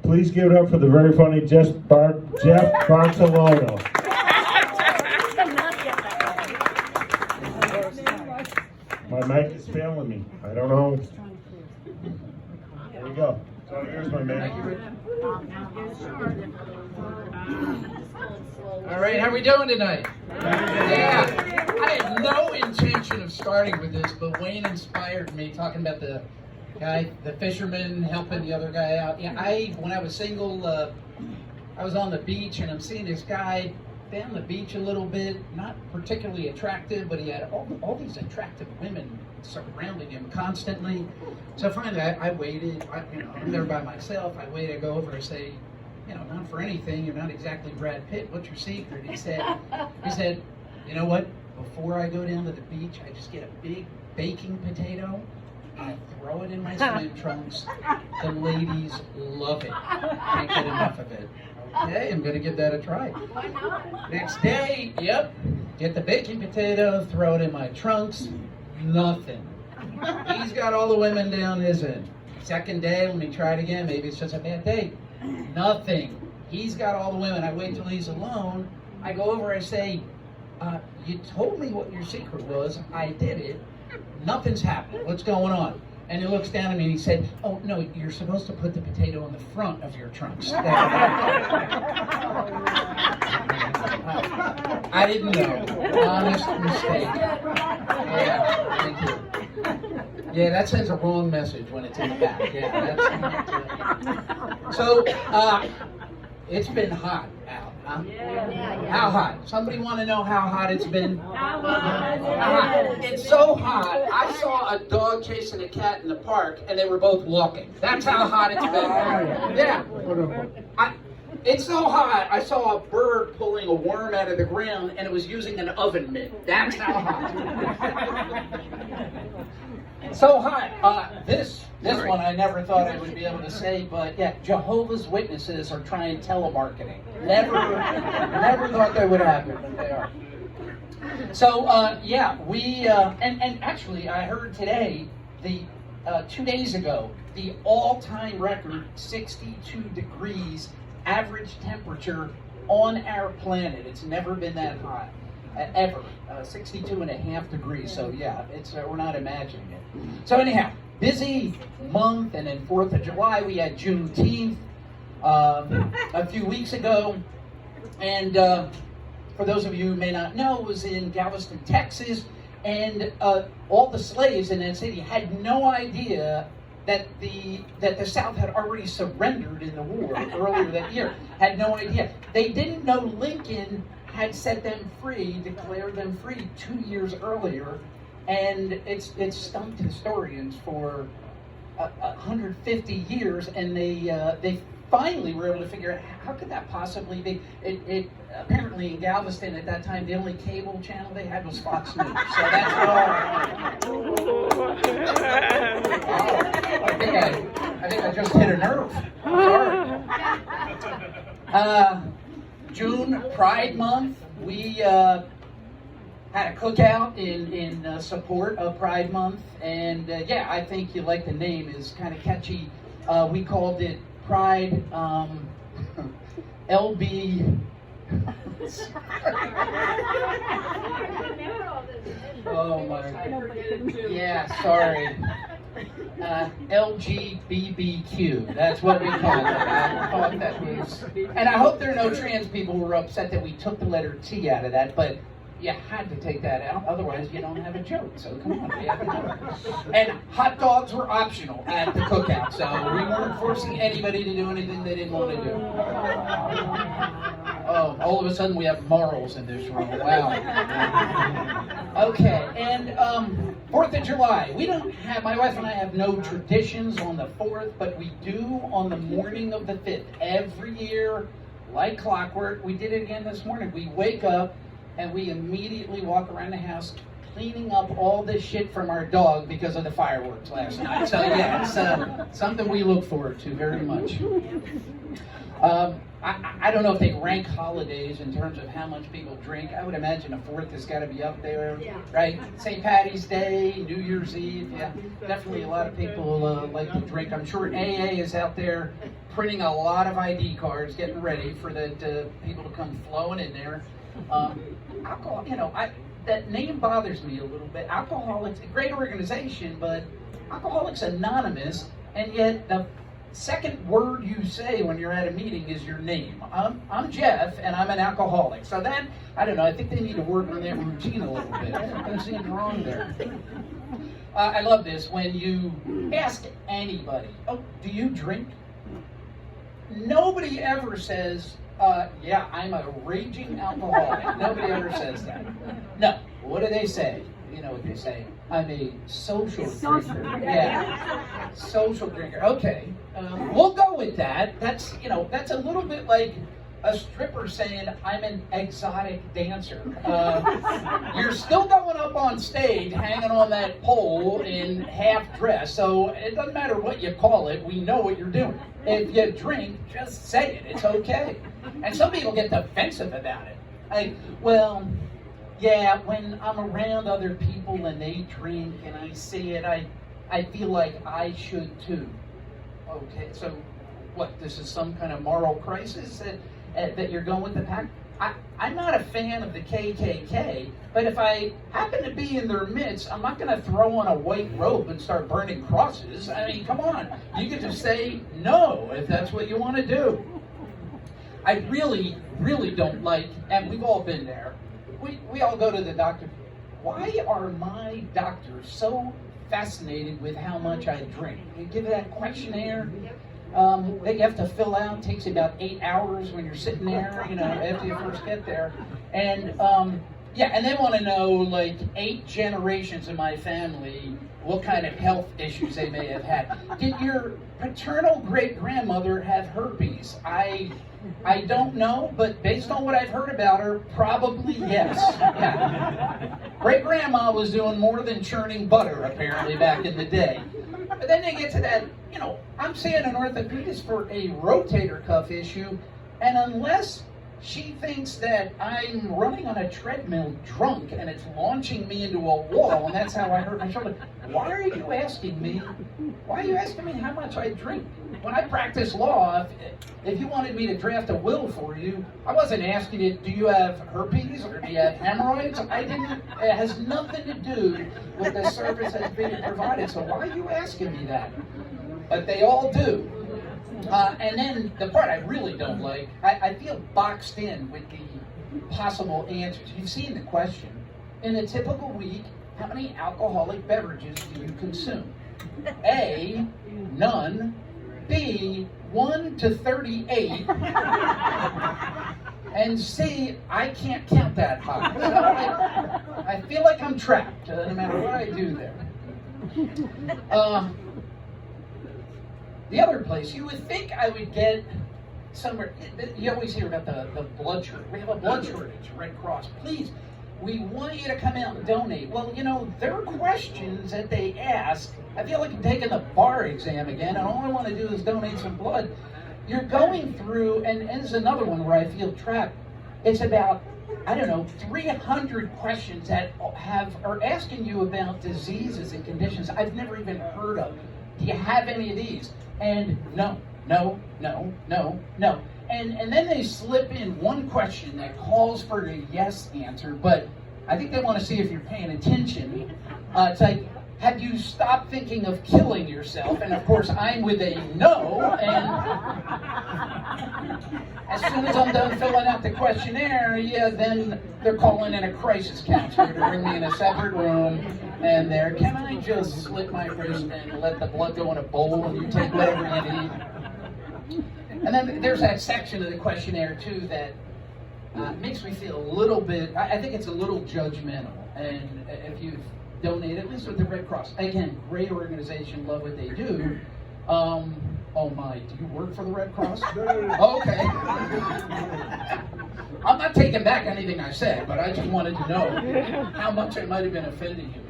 Please give it up for the very funny Jeff Bartolino. My mic is failing me. I don't know. There you go. So here's my man. All right, how are we doing tonight? Yeah. I had no intention of starting with this, but Wayne inspired me talking about the guy, the fisherman helping the other guy out. Yeah, when I was single, I was on the beach and I'm seeing this guy down the beach a little bit, not particularly attractive, but he had all these attractive women surrounding him constantly. So finally, I waited. I'm there by myself. I waited. I go over and say, not for anything. You're not exactly Brad Pitt. What's your secret? He said, you know what? Before I go down to the beach, I just get a big baking potato. I throw it in my swim trunks. The ladies love it. Can't get enough of it. Okay, I'm gonna give that a try. Why not? Next day, get the baking potato, throw it in my trunks. Nothing. He's got all the women down his end. Second day, let me try it again. Maybe it's just a bad day. Nothing. He's got all the women. I wait till he's alone. I go over, I say, you told me what your secret was. I did it. Nothing's happened. What's going on? And he looks down at me and he said, oh, no, you're supposed to put the potato in the front of your trunks. I didn't know. Honest mistake. Yeah, thank you. Yeah, that sends a wrong message when it's in the back. Yeah, that's not, So, it's been hot out, huh? Yeah. How hot? Somebody want to know how hot it's been? How hot? It's so hot. I saw a dog chasing a cat in the park, and they were both walking. That's how hot it's been. Yeah. It's so hot, I saw a bird pulling a worm out of the ground, and it was using an oven mitt. That's how hot. So hot. This one I never thought I would be able to say, but yeah, Jehovah's Witnesses are trying telemarketing. Never thought that would happen, but they are. So we and actually I heard today 2 days ago the all-time record 62 degrees average temperature on our planet. It's never been that hot. Ever. 62.5 degrees. So yeah, it's we're not imagining it. So anyhow, busy month, and then 4th of July we had Juneteenth a few weeks ago, and for those of you who may not know, it was in Galveston, Texas, and all the slaves in that city had no idea that the South had already surrendered in the war earlier that year. Had no idea. They didn't know Lincoln had set them free, declared them free 2 years earlier, and it's stumped historians for 150 years, and they finally were able to figure out how could that possibly be. It apparently in Galveston at that time the only cable channel they had was Fox News, so that's all. I think I just hit a nerve. Sorry. June, Pride Month, we had a cookout in support of Pride Month, and I think you like the name, is kind of catchy. We called it Pride LB. Oh my. Yeah, sorry. LGBBQ. That's what we call it. I thought that was. And I hope there are no trans people who are upset that we took the letter T out of that, but you had to take that out, otherwise you don't have a joke. So come on, we have to do it. And hot dogs were optional at the cookout, so we weren't forcing anybody to do anything they didn't want to do. Oh, all of a sudden we have morals in this room. Wow. Okay, and 4th of July. We don't have, my wife and I have no traditions on the 4th, but we do on the morning of the 5th. Every year, like clockwork, we did it again this morning. We wake up and we immediately walk around the house cleaning up all this shit from our dog because of the fireworks last night. So yeah, it's something we look forward to very much. I don't know if they rank holidays in terms of how much people drink. I would imagine the 4th has got to be up there, right? St. Patty's Day, New Year's Eve, yeah. Definitely a lot of people like to drink. I'm sure AA is out there printing a lot of ID cards, getting ready for the people to come flowing in there. Alcohol, that name bothers me a little bit. Alcoholics, a great organization, but Alcoholics Anonymous, and yet the second word you say when you're at a meeting is your name. I'm Jeff, and I'm an alcoholic. So then, I don't know, I think they need to work on that routine a little bit. There's something wrong there. I love this. When you ask anybody, oh, do you drink? Nobody ever says, yeah, I'm a raging alcoholic. Nobody ever says that. No. What do they say? You know what they say? I'm a social drinker. Yeah, social drinker. Okay, we'll go with that. That's a little bit like a stripper saying I'm an exotic dancer. You're still going up on stage, hanging on that pole in half dress. So it doesn't matter what you call it. We know what you're doing. If you drink, just say it. It's okay. And some people get defensive about it. Like, well, yeah, when I'm around other people and they drink and I see it, I feel like I should too. Okay, so what, this is some kind of moral crisis that you're going with the pack? I'm not a fan of the KKK, but if I happen to be in their midst, I'm not going to throw on a white robe and start burning crosses. I mean, come on. You can just say no if that's what you want to do. I really, really don't like, and we've all been there, we all go to the doctor. Why are my doctors so fascinated with how much I drink? You give that questionnaire that you have to fill out. It takes about 8 hours when you're sitting there, after you first get there. And and they want to know, like, 8 generations of my family, what kind of health issues they may have had. Did your paternal great-grandmother have herpes? I don't know, but based on what I've heard about her, probably yes. Yeah. Great-grandma was doing more than churning butter, apparently, back in the day. But then they get to that, I'm seeing an orthopedist for a rotator cuff issue, and unless she thinks that I'm running on a treadmill drunk and it's launching me into a wall, and that's how I hurt my shoulder, why are you asking me how much I drink? When I practiced law, if you wanted me to draft a will for you, I wasn't asking you, do you have herpes or do you have hemorrhoids? It has nothing to do with the service that's being provided, so why are you asking me that? But they all do. And then the part I really don't like, I feel boxed in with the possible answers. You've seen the question. In a typical week, how many alcoholic beverages do you consume? A, none. B, 1 to 38. And C, I can't count that high. So I feel like I'm trapped, no matter what I do there. The other place, you would think I would get somewhere. You always hear about the blood shortage. We have a blood shortage, Red Cross. Please, we want you to come out and donate. Well, there are questions that they ask. I feel like I'm taking the bar exam again, and all I want to do is donate some blood. You're going through, and this is another one where I feel trapped. It's about, 300 questions that are asking you about diseases and conditions I've never even heard of. Do you have any of these? And no. And then they slip in one question that calls for a yes answer, but I think they want to see if you're paying attention. It's like, have you stopped thinking of killing yourself? And of course, I'm with a no, and as soon as I'm done filling out the questionnaire, then they're calling in a crisis counselor to bring me in a separate room, and can I just slit my wrist and let the blood go in a bowl, and you take whatever you need? And then there's that section of the questionnaire, too, that makes me feel a little bit, I think it's a little judgmental. And if you've donated, at least with the Red Cross, again, great organization, love what they do. Oh my, do you work for the Red Cross? No. Okay. I'm not taking back anything I said, but I just wanted to know how much I might have been offending you.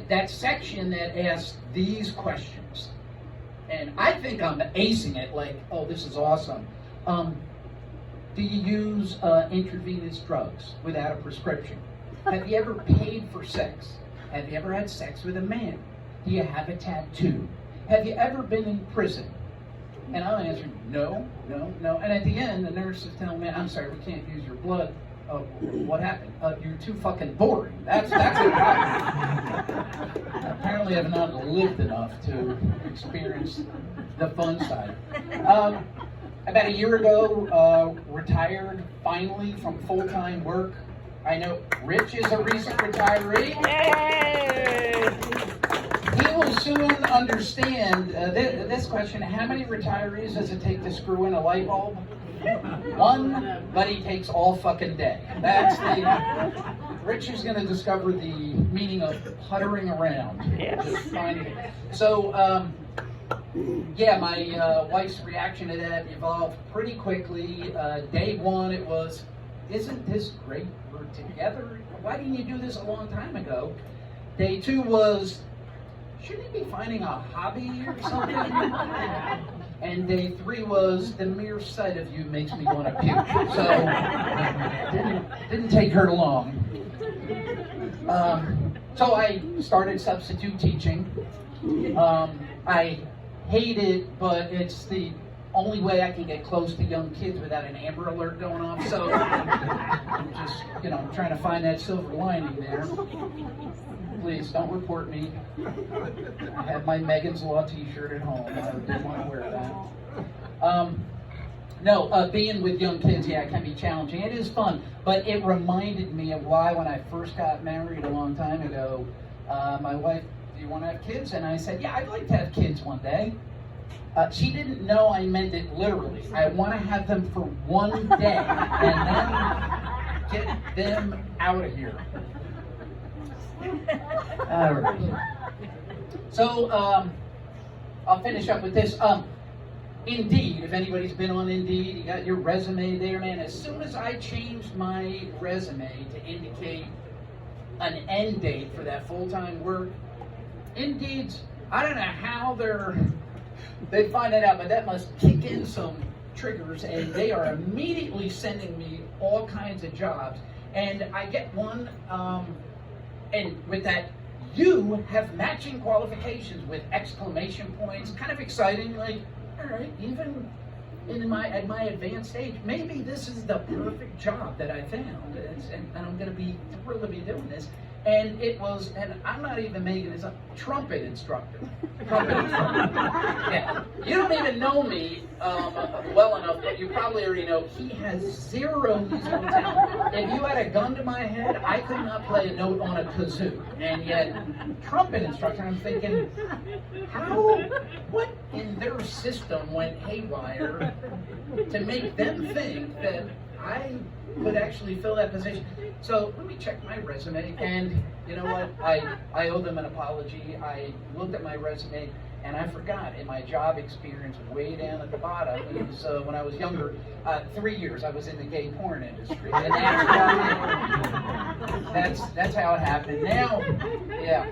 That section that asks these questions, and I think I'm acing it, like, oh, this is awesome. Do you use intravenous drugs without a prescription? Have you ever paid for sex? Have you ever had sex with a man? Do you have a tattoo? Have you ever been in prison? And I'll answer, no. And at the end, the nurse is telling me, I'm sorry, we can't use your blood. What happened? You're too fucking boring. That's what happened. Apparently I've not lived enough to experience the fun side. About a year ago, retired finally from full-time work. I know Rich is a recent retiree. Yay! He will soon understand this question. How many retirees does it take to screw in a light bulb? One, but he takes all fucking day. That's the... Rich is going to discover the meaning of puttering around. Yes. Just finding it. So, yeah, my wife's reaction to that evolved pretty quickly. Day one, it was, isn't this great? We're together. Why didn't you do this a long time ago? Day two was, shouldn't he be finding a hobby or something? And day three was, the mere sight of you makes me want to puke. So, didn't take her long. So I started substitute teaching. I hate it, but it's the only way I can get close to young kids without an Amber Alert going off. So I'm just, trying to find that silver lining there. Please don't report me. I have my Megan's Law t-shirt at home. I didn't want to wear that. No, being with young kids, yeah, it can be challenging. It is fun, but it reminded me of why when I first got married a long time ago, my wife, do you want to have kids? And I said, yeah, I'd like to have kids one day. She didn't know I meant it literally. I want to have them for one day and then get them out of here. All right. So, I'll finish up with this. Indeed, if anybody's been on Indeed, you got your resume there, man. As soon as I changed my resume to indicate an end date for that full-time work, Indeed's, I don't know how they find it out, but that must kick in some triggers, and they are immediately sending me all kinds of jobs. And I get one, and with that, you have matching qualifications with exclamation points, kind of exciting, like, all right, even at my advanced age, maybe this is the perfect job that I found, and I'm going to be thrilled to be doing this. And it was, and I'm not even making this up, trumpet instructor. Yeah. You don't even know me well enough, but you probably already know he has zero musical talent. If you had a gun to my head, I could not play a note on a kazoo. And yet, trumpet instructor, I'm thinking, what in their system went haywire to make them think that I could actually fill that position? So let me check my resume, and you know what? I owe them an apology. I looked at my resume, and I forgot in my job experience way down at the bottom, it was, when I was younger, 3 years I was in the gay porn industry. And that's how it happened. Now, yeah.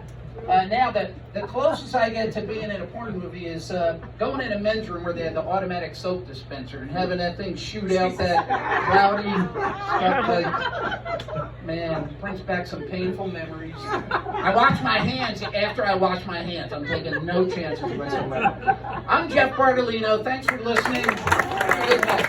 Now the closest I get to being in a porn movie is going in a men's room where they have the automatic soap dispenser and having that thing shoot out that cloudy stuff. Like, man, brings back some painful memories. I wash my hands after I wash my hands. I'm taking no chances whatsoever. I'm Jeff Bartolino. Thanks for listening. Good night.